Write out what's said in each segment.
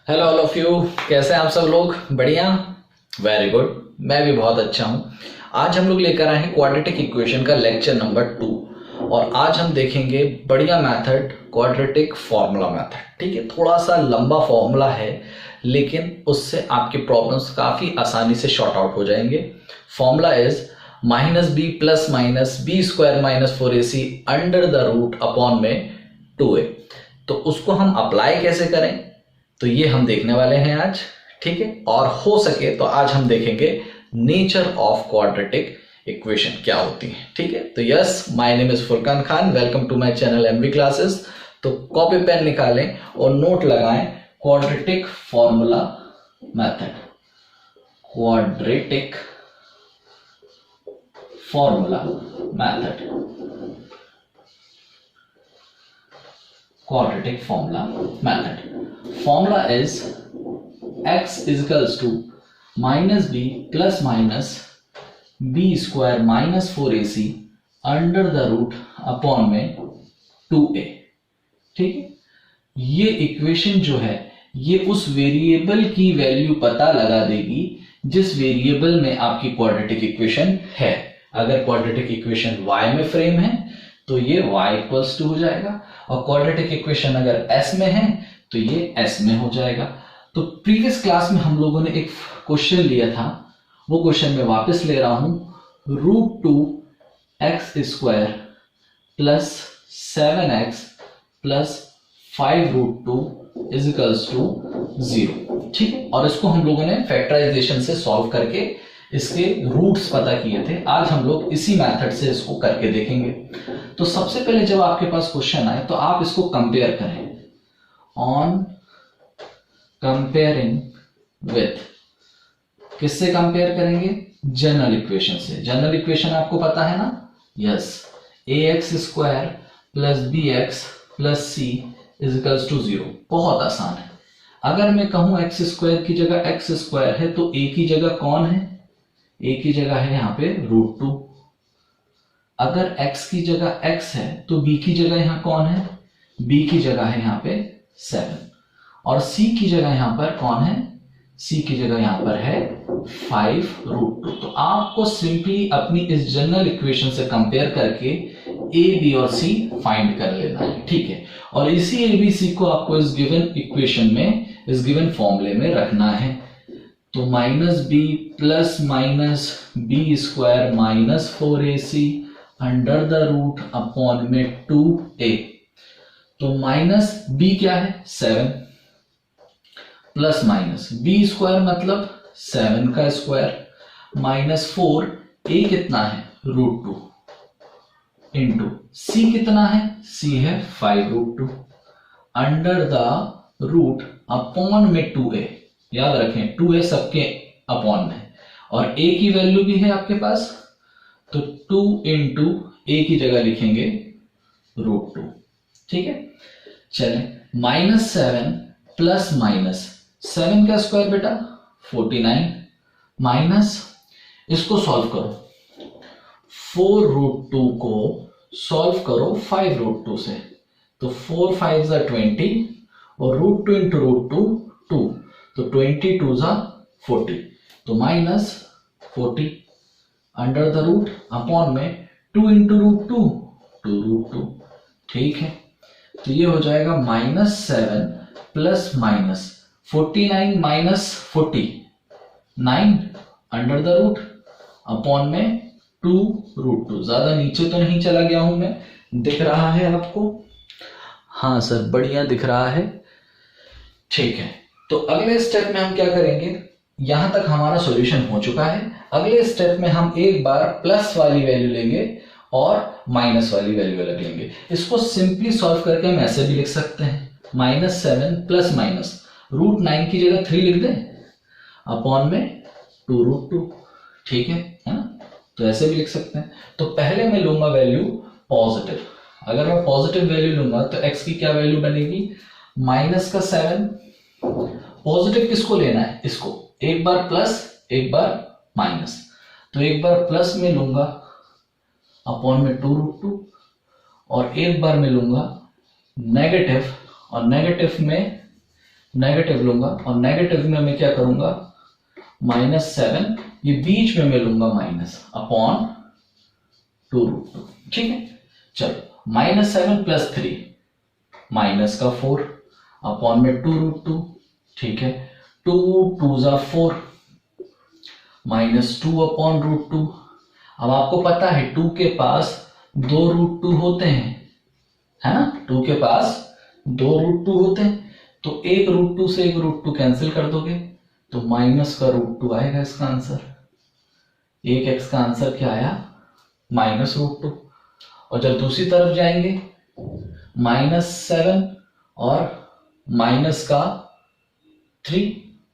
Hello all of you. कैसे हैं आप सब लोग? बढ़िया, वेरी गुड। मैं भी बहुत अच्छा हूँ। आज हम लोग लेकर आए हैं क्वाड्रेटिक इक्वेशन का लेक्चर नंबर 2 और आज हम देखेंगे बढ़िया मेथड, क्वाड्रेटिक फॉर्मूला मेथड। ठीक है, थोड़ा सा लंबा फॉर्मूला है लेकिन उससे आपके प्रॉब्लम्स काफ़ी आसानी से शॉर्ट आउट हो जाएंगे। Formula is -b plus minus b square minus 4ac under the root upon में 2a। तो उसको हम अप्लाई कैसे करें तो ये हम देखने वाले हैं आज। ठीक है, और हो सके तो आज हम देखेंगे नेचर ऑफ क्वाड्रेटिक इक्वेशन क्या होती है। ठीक है, तो yes, my name is Furqan Khan, welcome to my channel MV classes. तो कॉपी पेन निकालें और नोट लगाएं, quadratic formula method, quadratic formula method, quadratic formula method. Formula is x is equals to minus b plus minus b square minus 4ac under the root upon में 2a। ठीक है, ये equation जो है ये उस वेरिएबल की वैल्यू पता लगा देगी जिस वेरिएबल में आपकी क्वाड्रेटिक इक्वेशन है। अगर क्वाड्रेटिक इक्वेशन y में फ्रेम है तो ये y इक्वल्स टू हो जाएगा, और क्वाड्रेटिक इक्वेशन अगर s में है तो ये s में हो जाएगा। तो प्रीवियस क्लास में हम लोगों ने एक क्वेश्चन लिया था, वो क्वेश्चन मैं वापस ले रहा हूं। √2x² plus 7x plus 5√2 is equals to 0। ठीक है, और इसको हम लोगों ने फैक्टराइजेशन से सॉल्व करके इसके रूट्स पता किए थे। आज हम लोग इसी मेथड से इसको करके देखेंगे। तो सबसे पहले जब आपके पास क्वेश्चन आए तो आप इसको कंपेयर करें। ऑन कंपेयरिंग विथ, किससे कंपेयर करेंगे? जनरल इक्वेशन से। जनरल इक्वेशन आपको पता है ना? Yes, ax² plus bx plus c is equals to 0। बहुत आसान है। अगर मैं कहूं x² की जगह x² है तो a की जगह कौन है? a की जगह है यहां पे √2। अगर x की जगह x है तो b की जगह यहां कौन है? b की जगह है यहां पे 7, और c की जगह यहां पर कौन है? c की जगह यहां पर है 5√2। तो आपको सिंपली अपनी इस जनरल इक्वेशन से कंपेयर करके a, b और c फाइंड कर लेना है। ठीक है, और इसी a, b, c को आपको इस गिवन इक्वेशन में, इस गिवन फॉर्मूले में रखना है। तो -b plus minus b square minus 4ac under the root upon में 2a। तो माइनस b क्या है? 7 प्लस माइनस बी स्क्वायर मतलब 7 का स्क्वायर माइनस 4a कितना है? √2 इंटू c कितना है? c है 5√2 अंडर द रूट अपॉन में 2a। याद रखें 2a सबके अपॉन में, और a की वैल्यू भी है आपके पास, तो 2 इंटू a की जगह लिखेंगे √2। ठीक है, चलें, -7 प्लस माइनस 7 का स्क्वायर बेटा 49 माइनस, इसको सॉल्व करो, 4√2 को सॉल्व करो 5√2 से, तो 4 5 20 और √2 इंटू √2 2, तो 22 40, तो -40 अंडर द रूट अपॉन में 2 इंटू √2 2√2। ठीक है, तो ये हो जाएगा -7 plus minus 49 minus 40 9 under the root upon में 2√2। ज्यादा नीचे तो नहीं चला गया हूं मैं? दिख रहा है आपको? हाँ सर, बढ़िया दिख रहा है। ठीक है, तो अगले स्टेप में हम क्या करेंगे? यहां तक हमारा सॉल्यूशन हो चुका है। अगले स्टेप में हम एक बार प्लस वाली वैल्यू लेंगे और माइनस वाली वैल्यू अलग लेंगे। इसको सिंपली सॉल्व करके हम ऐसे भी लिख सकते हैं, -7 प्लस माइनस √9 की जगह 3 लिख दें अपॉन में 2√2। ठीक है ना? तो ऐसे भी लिख सकते हैं। तो पहले मैं लूंगा वैल्यू पॉजिटिव। अगर मैं पॉजिटिव वैल्यू लूंगा तो x की क्या वैल्यू बनेगी? -7। पॉजिटिव किसको लेना है? इसको। एक बार प्लस एक बार माइनस, तो एक बार प्लस में लूंगा अपॉन में 2√2, और एक बार में लूंगा नेगेटिव, और नेगेटिव में नेगेटिव लूंगा और नेगेटिव में मैं क्या करूंगा, -7, ये बीच में मैं लूंगा माइनस अपॉन 2√2। ठीक है, चलो -7 + 3 माइनस का 4 अपॉन में 2√2। ठीक है, 2 2 = 4 -2 अपॉन √2। अब आपको पता है 2 के पास 2 √2 होते हैं, है ना, 2 के पास 2 √2 होते हैं, तो एक √2 से एक √2 कैंसिल कर दोगे तो माइनस का √2 आएगा इसका आंसर। एक एक्स का आंसर क्या आया, -√2। और जब दूसरी तरफ जाएंगे -7 और माइनस का 3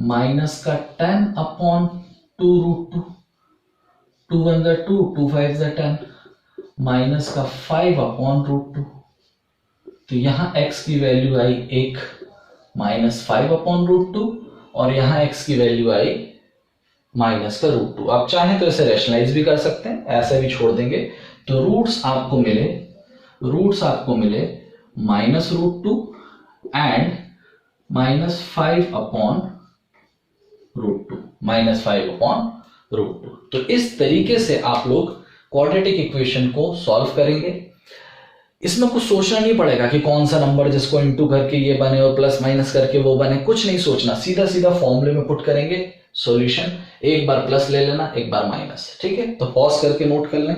माइनस का 10 अपॉन 2√2। 2 1 = 2, 2 5 = 10 माइनस का 5 अपॉन √2। तो यहां x की वैल्यू आई 1 -5 अपॉन √2 और यहां x की वैल्यू आई माइनस का √2। आप चाहें तो इसे रैशनलाइज भी कर सकते हैं, ऐसे भी छोड़ देंगे। तो रूट्स आपको मिले -√2 एंड -5 अपॉन √2। तो इस तरीके से आप लोग क्वाड्रेटिक इक्वेशन को सॉल्व करेंगे। इसमें कुछ सोचना नहीं पड़ेगा कि कौन सा नंबर जिसको इंटू करके ये बने और प्लस माइनस करके वो बने, कुछ नहीं सोचना, सीधा सीधा फॉर्मूले में पुट करेंगे सॉल्यूशन। एक बार प्लस ले लेना, एक बार माइनस। ठीक है, तो पॉज करके नोट कर लें,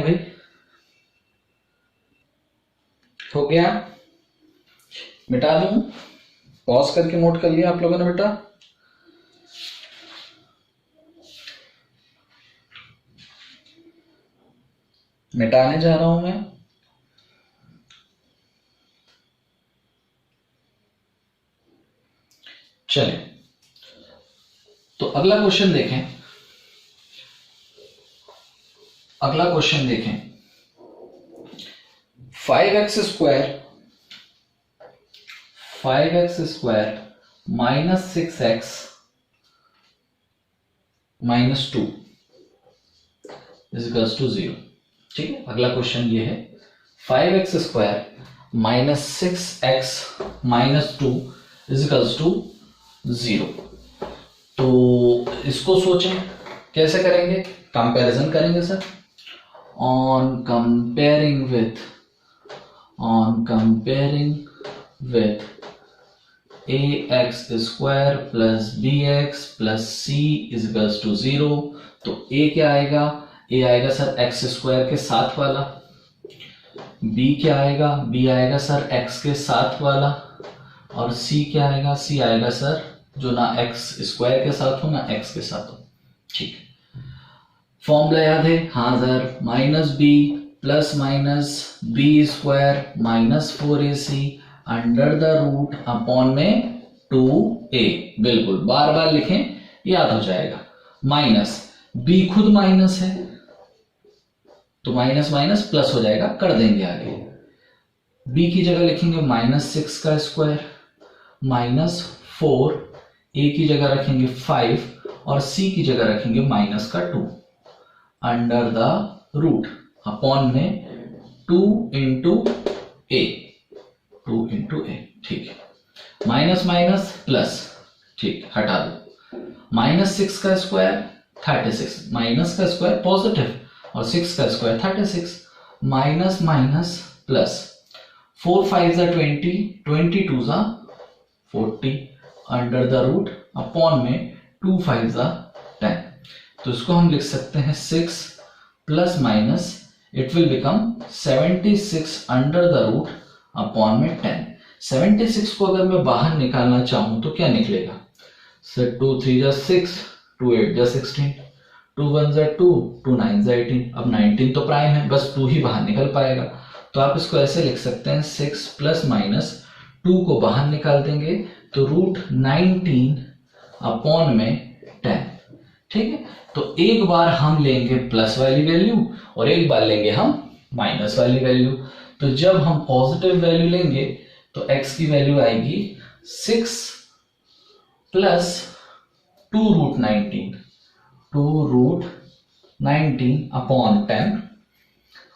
भाई। हो गया, मिटा दूं, पॉज करके नोट कर लिया आप लोगों ने बेटा? मिटाने जा रहा हूं मैं। चलिए, तो अगला क्वेश्चन देखें। 5x square -6x - 2 = 0। ठीक है, अगला क्वेश्चन ये है 5x स्क्वायर -6x - 2 = 0। तो इसको सोचें कैसे करेंगे, कंपैरिजन करेंगे sir. On comparing with ax square plus bx plus c = 0। तो a क्या आएगा, a आएगा सर x स्क्वायर के साथ वाला, b क्या आएगा, b आएगा सर x के साथ वाला, और c क्या आएगा, c आएगा सर जो ना x स्क्वायर के साथ हो ना x के साथ हो। ठीक है, फॉर्मूला याद है? हाँ sir, -b plus -b square -4ac under the root upon में 2a। बिल्कुल, बार बार लिखें, याद हो जाएगा। माइनस b खुद माइनस है तो माइनस माइनस प्लस हो जाएगा, कर देंगे आगे। b की जगह लिखेंगे -6 का स्क्वायर -4, a की जगह रखेंगे 5 और c की जगह रखेंगे -2 अंडर द रूट अपॉन में 2 × a। ठीक है, माइनस माइनस प्लस, ठीक, हटा दो। -6 का स्क्वायर 36, माइनस का स्क्वायर पॉजिटिव और 6 का square 36, minus minus plus, 4 5 = 20, 22 = 40 under the root upon में 2 5 = 10। तो इसको हम लिख सकते हैं 6 plus minus it will become 76 under the root upon में 10। 76 को अगर मैं बाहर निकालना चाहूं तो क्या निकलेगा सर? 2 3 = 6, 2 8 = 16, 2 1 = 2, 2 9 = 18। अब 19 तो प्राइम है, बस 2 ही बाहर निकल पाएगा। तो आप इसको ऐसे लिख सकते हैं 6 प्लस माइनस 2 को बाहर निकाल देंगे तो √19 अपॉन में 10। ठीक है, तो एक बार हम लेंगे प्लस वाली वैल्यू और एक बार लेंगे हम माइनस वाली वैल्यू। तो जब हम पॉजिटिव वैल्यू लेंगे तो x की वैल्यू आएगी 6 प्लस 2√19 अपॉन 10।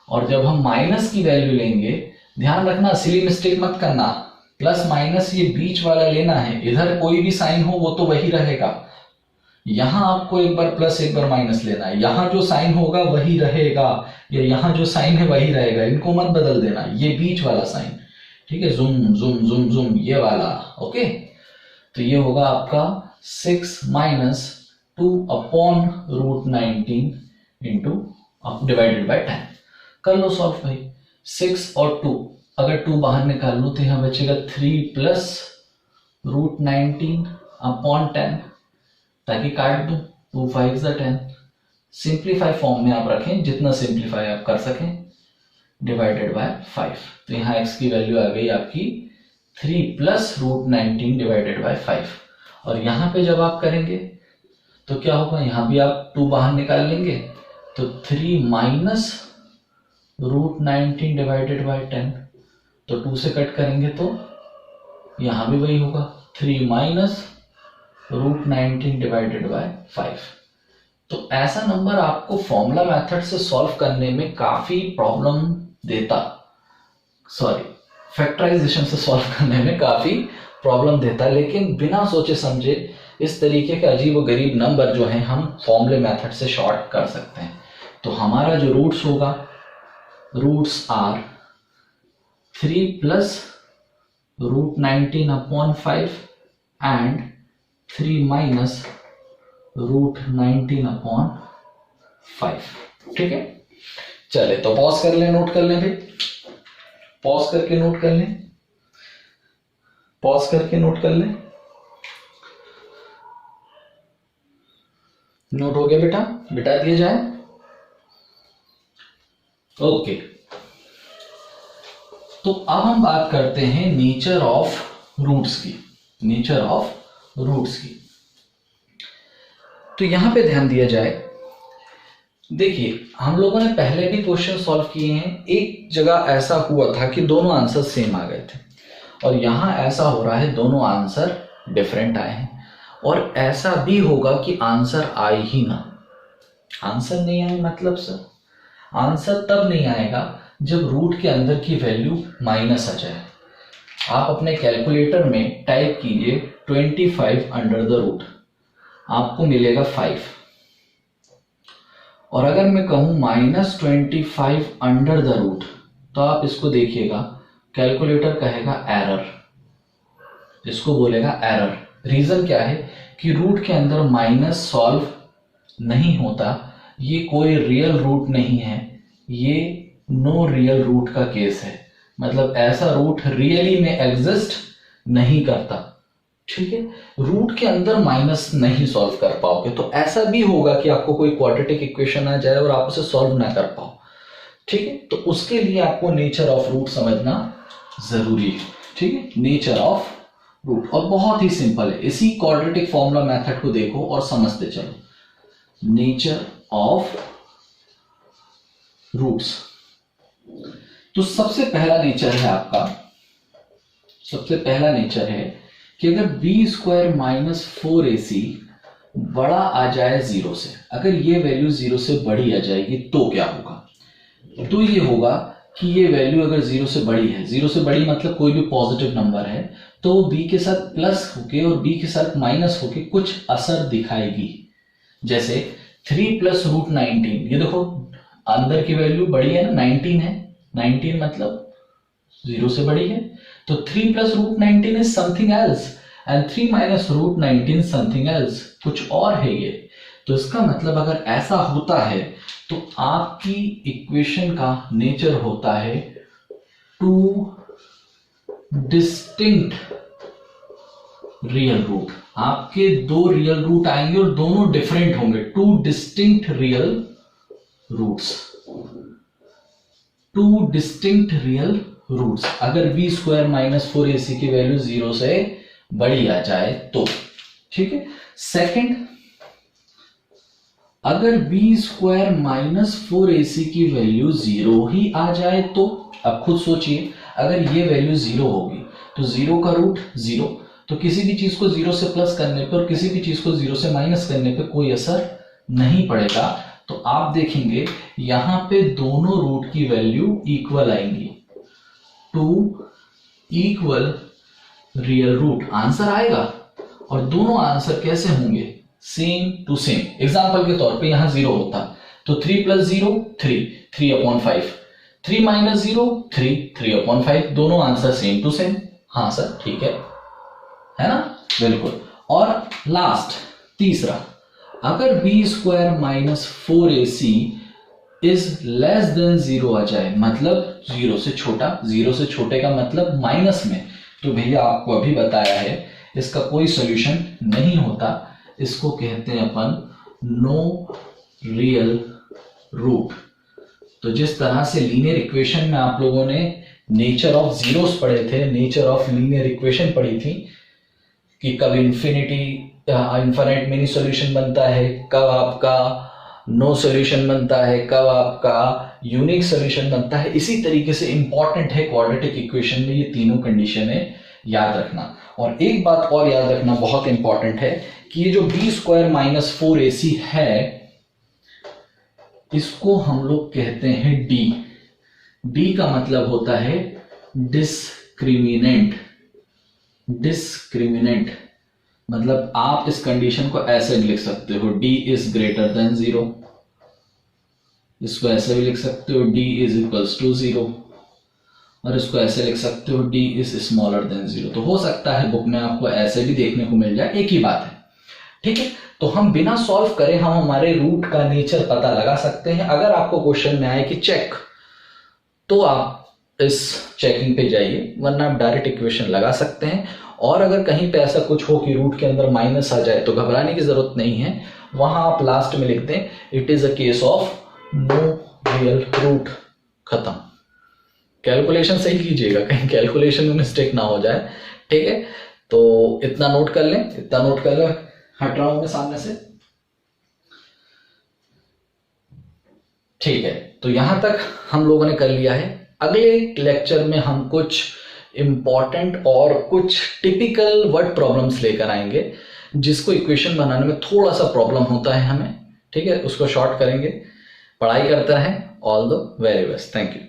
और जब हम माइनस की वैल्यू लेंगे, ध्यान रखना सिली मिस्टेक मत करना, प्लस माइनस ये बीच वाला लेना है, इधर कोई भी साइन हो वो तो वही रहेगा, यहां आपको एक बार प्लस एक बार माइनस लेना है, यहां जो साइन होगा वही रहेगा, या यहां जो साइन है वही रहेगा, इनको मत बदल देना, ये बीच वाला साइन, ठीक है, जुम जुम जुम जुम ये वाला, ओके। तो ये होगा आपका 6 minus 2 upon root 19 into divided by 10। कर लो सॉल्व भाई, 6 और 2, अगर 2 बाहर निकाल लो तो यहां बचेगा 3 प्लस रूट 19 अपॉन 10, ताकि काट दो, 2 5 10, सिंप्लीफाई फॉर्म में आप रखें, जितना सिंप्लीफाई आप कर सकें, डिवाइडेड बाय 5। तो यहाँ x की वैल्यू आ गई आपकी 3 प्लस रूट 19 डिवाइडेड बाय 5। और यहाँ पे जब आप करेंगे तो क्या होगा, यहाँ भी आप 2 बाहर निकाल लेंगे तो 3 माइनस रूट 19 डिवाइडेड बाय 10, तो 2 से कट करेंगे तो यहाँ भी वही होगा, 3 माइनस रूट 19 डिवाइडेड बाय 5। तो ऐसा नंबर आपको फॉर्मूला मेथड से सॉल्व करने में काफी प्रॉब्लम देता, फैक्टराइजेशन से सॉल्व करने में काफी प्रॉब्लम देता, लेकिन बिना सोचे समझे इस तरीके के अजीब व गरीब नंबर जो हैं हम फॉर्मूले मेथड से शॉर्ट कर सकते हैं। तो हमारा जो रूट्स होगा, roots are 3 plus root 19 upon 5 and 3 minus root 19 upon 5, ठीक है। चले तो पॉज कर लें, नोट कर लें भाई, पॉज करके नोट कर लें, पॉज करके नोट कर लें। नोट हो गया बेटा, बिठा दिया जाए, ओके। तो अब हम बात करते हैं नेचर ऑफ रूट्स की, नेचर ऑफ रूट्स की। तो यहां पे ध्यान दिया जाए, देखिए हम लोगों ने पहले भी क्वेश्चन सॉल्व किए हैं, एक जगह ऐसा हुआ था कि दोनों आंसर सेम आ गए थे, और यहां ऐसा हो रहा है दोनों आंसर डिफरेंट आए हैं, और ऐसा भी होगा कि आंसर आए ही ना। आंसर नहीं आए मतलब सर, आंसर तब नहीं आएगा जब रूट के अंदर की वैल्यू माइनस आ जाए। आप अपने कैलकुलेटर में टाइप कीजिए 25 अंडर द रूट, आपको मिलेगा 5, और अगर मैं कहूं -25 अंडर द रूट, तो आप इसको देखिएगा, कैलकुलेटर कहेगा एरर, इसको बोलेगा एरर। रीजन क्या है कि रूट के अंदर माइनस सॉल्व नहीं होता, ये कोई रियल रूट नहीं है, ये नो रियल रूट का केस है, मतलब ऐसा रूट रियली में एग्जिस्ट नहीं करता, ठीक है। रूट के अंदर माइनस नहीं सॉल्व कर पाओगे, तो ऐसा भी होगा कि आपको कोई क्वाड्रेटिक इक्वेशन आ जाए और आप उसे सॉल्व ना कर पाओ, ठीक है। तो उसके लिए आपको नेचर ऑफ रूट समझना जरूरी है, ठीक है, नेचर ऑफ रूट। और बहुत ही सिंपल है, इसी क्वाड्रेटिक फॉर्मूला मेथड को देखो और समझते चलो। नेचर ऑफ रूट्स, तो सबसे पहला नेचर है आपका, सबसे पहला नेचर है कि अगर बी स्क्वायर माइनस 4ac बड़ा आ जाए 0 से, अगर ये वैल्यू 0 से बड़ी आ जाएगी तो क्या होगा, तो ये होगा कि ये वैल्यू अगर 0 से बड़ी है, 0 से बड़ी मतलब कोई भी पॉजिटिव नंबर है, तो b के साथ प्लस होके और b के साथ माइनस होके कुछ असर दिखाएगी। जैसे 3 प्लस रूट 19, ये देखो अंदर की वैल्यू बड़ी है ना, 19 है, 19 मतलब 0 से बड़ी है, तो 3 plus root 19 is something else and 3 minus root 19 something else, कुछ और है ये। तो इसका मतलब अगर ऐसा होता है तो आपकी इक्वेशन का नेचर होता है 2 डिस्टिंक्ट रियल रूट। आपके 2 रियल रूट आएंगे और दोनों डिफरेंट होंगे, 2 distinct real roots, 2 distinct real roots. अगर बी स्क्वायर माइनस 4ac की वैल्यू 0 से बड़ी आ जाए तो, ठीक है। सेकंड, अगर बी स्क्वायर माइनस 4ac की वैल्यू 0 ही आ जाए तो, अब खुद सोचिए, अगर ये वैल्यू 0 होगी तो 0 का रूट 0, तो किसी भी चीज को 0 से प्लस करने पर और किसी भी चीज को 0 से माइनस करने पर कोई असर नहीं पड़ेगा। तो आप देखेंगे यहां पे दोनों रूट की वैल्यू इक्वल आएंगी, 2 इक्वल रियल रूट आंसर आएगा। और दोनों आंसर कैसे होंगे, सेम टू सेम। एग्जाम्पल के तौर पे यहां 0 होता तो 3 + 0 3/5, 3 - 0 3/5, दोनों आंसर सेम टू सेम। हाँ सर ठीक है ना, बिल्कुल। और लास्ट तीसरा, अगर b² - 4ac is less than 0 आ जाए, मतलब 0 से छोटा, 0 से छोटे का मतलब माइनस में, तो भैया आपको अभी बताया है इसका कोई सॉल्यूशन नहीं होता, इसको कहते हैं अपन नो रियल रूट। तो जिस तरह से लीनियर इक्वेशन में आप लोगों ने नेचर ऑफ जीरोस पढ़े थे, नेचर ऑफ लीनियर इक्वेशन पढ़ी थी कि कब इन्फिनिट मिनी सॉल्यूशन बनता है, कब आपका नो सॉल्यूशन बनता है, कब आपका यूनिक सॉल्यूशन बनता है, इसी तरीके से इंपॉर्टेंट है क्वाड्रेटिक इक्वेशन में ये तीनों कंडीशनें याद रखना। और एक बात और याद रखना बहुत इंपॉर्टेंट है कि ये जो b² - 4ac है, इसको हम लोग कहते हैं डी का मतलब होता है डिस्क्रिमिनेंट। मतलब आप इस कंडीशन को ऐसे लिख सकते हो, d इज ग्रेटर देन 0, इसको ऐसे भी लिख सकते हो d इज इक्वल्स टू 0, और इसको ऐसे लिख सकते हो d इज स्मॉलर देन 0। तो हो सकता है बुक में आपको ऐसे भी देखने को मिल जाए, एक ही बात है, ठीक है। तो हम बिना सॉल्व करे हम हमारे रूट का नेचर पता लगा सकते हैं। अगर आपको क्वेश्चन में आए कि चेक, तो आप इस चेकिंग पे जाइए, वरना आप डायरेक्ट इक्वेशन लगा सकते हैं। और अगर कहीं पे ऐसा कुछ हो कि रूट के अंदर माइनस आ जाए तो घबराने की जरूरत नहीं है, वहां आप लास्ट में लिख दें it is a case of no real root, खत्म। कैलकुलेशन सही कीजिएगा, कहीं कैलकुलेशन में मिस्टेक ना हो जाए, ठीक है। तो इतना नोट कर लें, हट रहा हूं मैं सामने से, ठीक है। तो यहां तक हम लोगों ने कर लिया है। अगले लेक्चर में हम कुछ इंपॉर्टेंट और कुछ टिपिकल वर्ड प्रॉब्लम्स लेकर आएंगे, जिसको इक्वेशन बनाने में थोड़ा सा प्रॉब्लम होता है हमें, ठीक है। उसको शॉर्ट करेंगे। पढ़ाई करता है, all the very best, thank you.